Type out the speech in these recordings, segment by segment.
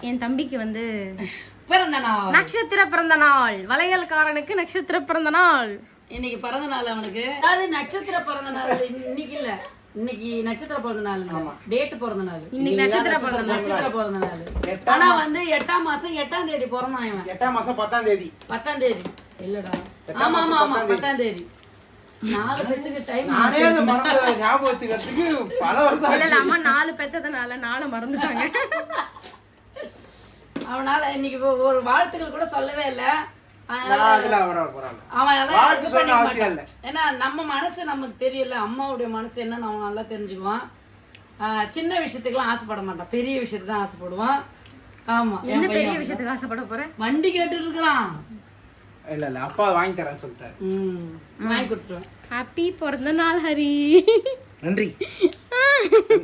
என் தம்பிக்கு வந்து பிறந்த நாள், நட்சத்திர பிறந்த நாள். வளையல்காரனுக்கு நட்சத்திர பிறந்த நாள். இன்னைக்கு பிறந்த நாள் அவனுக்கு. அதாவது நட்சத்திர பிறந்த நாள் இன்னைக்கு இல்ல, இன்னைக்கு நட்சத்திர பிறந்த நாள், டேட் பிறந்த நாள், இன்னைக்கு நட்சத்திர பிறந்த நாள். ஆனா வந்து 8ஆம் மாசம் 8ஆம் தேதி பிறந்தான் இவன். 8ஆம் மாசம் 10ஆம் தேதி. 10ஆம் தேதி இல்லடா, ஆமா ஆமா ஆமா 10ஆம் தேதி. 4 பேத்துக்கு டைம். நானே அந்த மறந்து ஞாபகம் வச்சுக்கிறதுக்கு பல வருஷம் இல்ல அம்மா 4 பெத்ததுனால 4 மறந்துட்டாங்க. அவனால இன்னைக்கு ஒரு வாழ்த்துக்கள் கூட சொல்லவே இல்ல. ஏன்னா நம்ம மனசு நமக்கு தெரியல, அம்மாவுடைய மனசு என்னன்னு அவன் நல்லா தெரிஞ்சுக்குவான். சின்ன விஷயத்துக்குலாம் ஆசைப்பட மாட்டான், பெரிய விஷயத்துக்கு தான் ஆசைப்படுவான். ஆமா, என்ன பெரிய விஷயத்துக்கு ஆசைப்பட போறேன்? வண்டி கேட்டு இருக்கிறான். இல்ல இல்ல அப்பா வாங்கி தரேன்னு சொல்லிட்டாரு. வாங்கி கொடுத்துருவேன். ஹாப்பி பிறந்த நாள் ஹரி. நன்றி.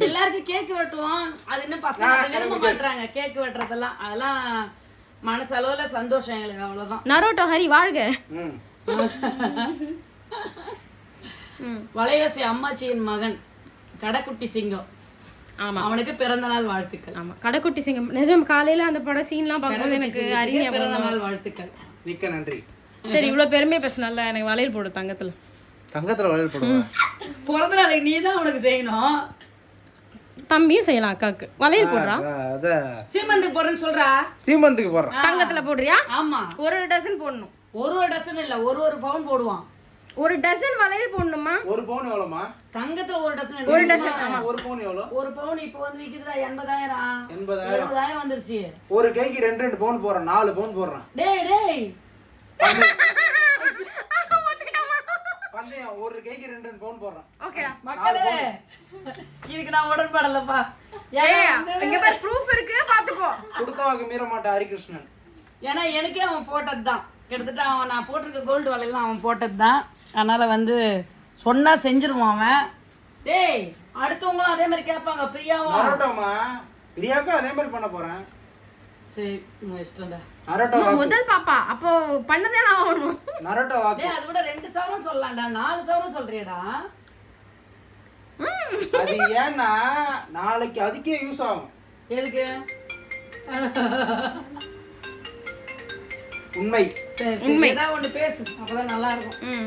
எல்லாருக்கும் கேக்கு வெட்டுவோம். அது இன்னும் பசங்க விரும்ப மாட்டாங்க கேக்கு வெட்டுறதெல்லாம். அதெல்லாம் மனசளவுல சந்தோஷம் எங்களுக்கு, அவ்வளவுதான். நரோட்டோ ஹரி வாழ்க. வளையசி அம்மாச்சியின் மகன் கடைக்குட்டி சிங்கம். ஆமா, அவனுக்கு பிறந்த நாள் வாழ்த்துக்கள். ஆமா, கடைக்குட்டி சிங்கம். நிஜம் காலையில அந்த பட சீன்லாம் பார்க்கும்போது எனக்கு அரிய பிறந்த நாள் வாழ்த்துக்கள். மிக்க நன்றி. சரி, இவ்வளவு பெருமையா பேசினால எனக்கு வளையல் போடு தங்கத்துல. தங்கத்துல வளையல் போடுவா? பிறந்த நாளைக்கு நீ தான் அவனுக்கு செய்யணும். தம்பியும் செய்யலாம் அக்காக்கு. வளையல் போடுறா? அத சீமந்துக்கு போடுறேன்னு சொல்றா. சீமந்துக்கு போடுறான். தங்கத்துல போடுறியா? ஆமா, ஒரு டசன் போடணும். ஒரு டசன் இல்ல, ஒரு பவுன் போடுவான். ஒரு டசன் வளையல் போடணுமா? ஒரு பவுன் எவ்வளவுமா? தங்கத்துல ஒரு டசன். ஒரு டசன். ஆமா, ஒரு பவுன் எவ்வளவு? ஒரு பவுன் இப்போ வந்து விக்குதுடா 80,000. 80,000 வந்துருச்சு. ஒரு கைக்கு 2 பவுன் போடுறான், 4 பவுன் போடுறான். டேய் பந்தயம் ஒரு கைக்கு 2 பவுன் போடுறான். ஓகே மக்களே, இதுக்கு நான் உடன்படலப்பா. இங்க பாரு ப்ரூஃப் இருக்கு, பாத்துக்கோ. கொடுத்தவாக்கு மீற மாட்டா ஹரிகிருஷ்ணன். ஏன்னா எனக்கே அவன் போட்டதுதான். கிட்டத்தட்ட அவன் நான் போட்டிருக்க கோல்டு வலையெல்லாம் அவன் போட்டதுதான். அதனால வந்து சொன்னா செஞ்சிருவான் அவன். டேய், அடுத்தவங்களும் அதே மாதிரி கேட்பாங்க. பிரியாவும் நரோட்டோமா, பிரியாக்கும் அதே மாதிரி பண்ண போறேன். சரி, இஷ்டம்டா. நரோட்டோ முதல் பாப்பா, அப்போ பண்ணதே நான் ஆகணும். நரோட்டோ வாக்கு. டேய், அது கூட 2 சவரம் சொல்லலாம்டா, 4 சவரம் சொல்றியடா. அது ஏன்னா நாளைக்கு அதுக்கே யூஸ் ஆகும். எதுக்கு? உண்மை. சரி, ஏதாவது ஒண்ணு பேசு, அப்பதான் நல்லா இருக்கும்.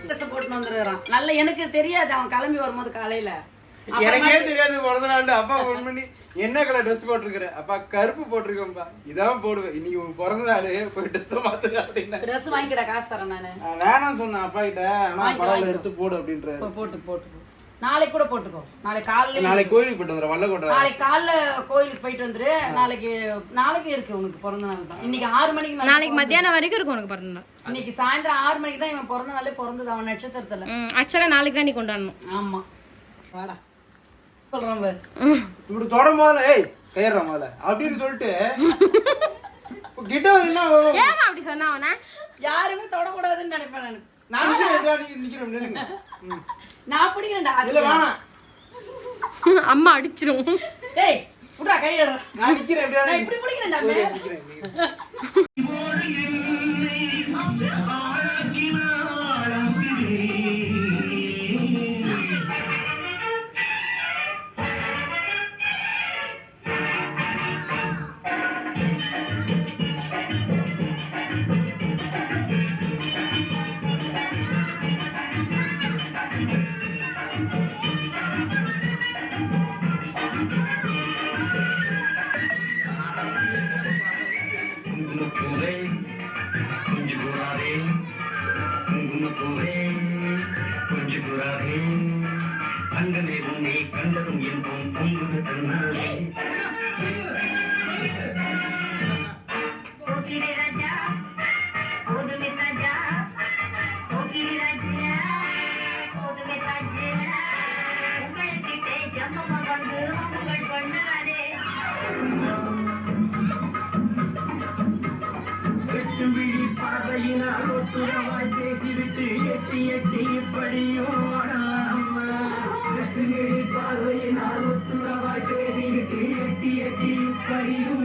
ட்ரெஸ் போட்டு வந்துருக்கான். நல்ல எனக்கு தெரியாது, அவன் கிளம்பி வரும்போது காலையில எனக்கே தெரியாது பிறந்த நாள். அப்பா ஃபோன் பண்ணி என்ன கலர் ட்ரெஸ் போட்டிருக்கிற? அப்பா கருப்பு போட்டிருக்கேன்பா. இதான் போடுவேன், இன்னைக்கு உன் பிறந்த நாள், போய் ட்ரெஸ் மாத்துற அப்படின்னா. ட்ரெஸ் வாங்கிக்கடா, காசு தரேன் நானு. வேணாம்னு சொன்னேன் அப்பா கிட்ட. ஆனா பரவாயில்ல, எடுத்து போடு அப்படின்றாரு. போட்டு நாளைக்கு கூட போட்டுக்கோ. நாளைக்கு காலையில, நாளைக்கு கோயிலுக்கு போயிட்டு வந்துடுறேன், வல்லக்கோட்டை. நாளைக்கு காலைல கோயிலுக்கு போயிட்டு வந்துரு. நாளைக்கு இருக்கு உனக்கு பிறந்த நாள் தான். இன்னைக்கு 6 மணிக்கு, நாளைக்கு மத்தியானம் வரைக்கும் இருக்கும் உனக்கு பிறந்த நாள். இன்னைக்கு சாயந்தரம் 6 மணிக்கு தான் இவன் பிறந்த நாளே பிறந்தது, அவன் நட்சத்திரத்துல. ஆக்சுவலா நாளைக்கு தான் நீ கொண்டாடணும். ஆமா, வாடா சொல்றான் பாரு. இப்படி தொடும் போல ஏய் கையற போல அப்படின்னு சொல்லிட்டு கிட்ட என்ன ஏன் அப்படி சொன்னா? அவனா யாருமே தொடக்கூடாதுன்னு நினைப்பேன் நானு. நான் நிக்கிறேன். நான் பிடிக்கிறேன்டா. இல்ல வேணாம், அம்மா அடிச்சிரும். ஏய் புடா கையற. நான் நிக்கிறேன். நான் இப்படி பிடிக்கிறேன்டா. கண்டதும் என்போம் பொங்குது தன்னாலே பார்வையினால் ஒத்துறவாய் பேசிவிட்டு எட்டி எட்டி இப்படியும் பார்வையினால் ஒத்துறவாய் பேசிவிட்டு எட்டி எட்டி இப்படியும்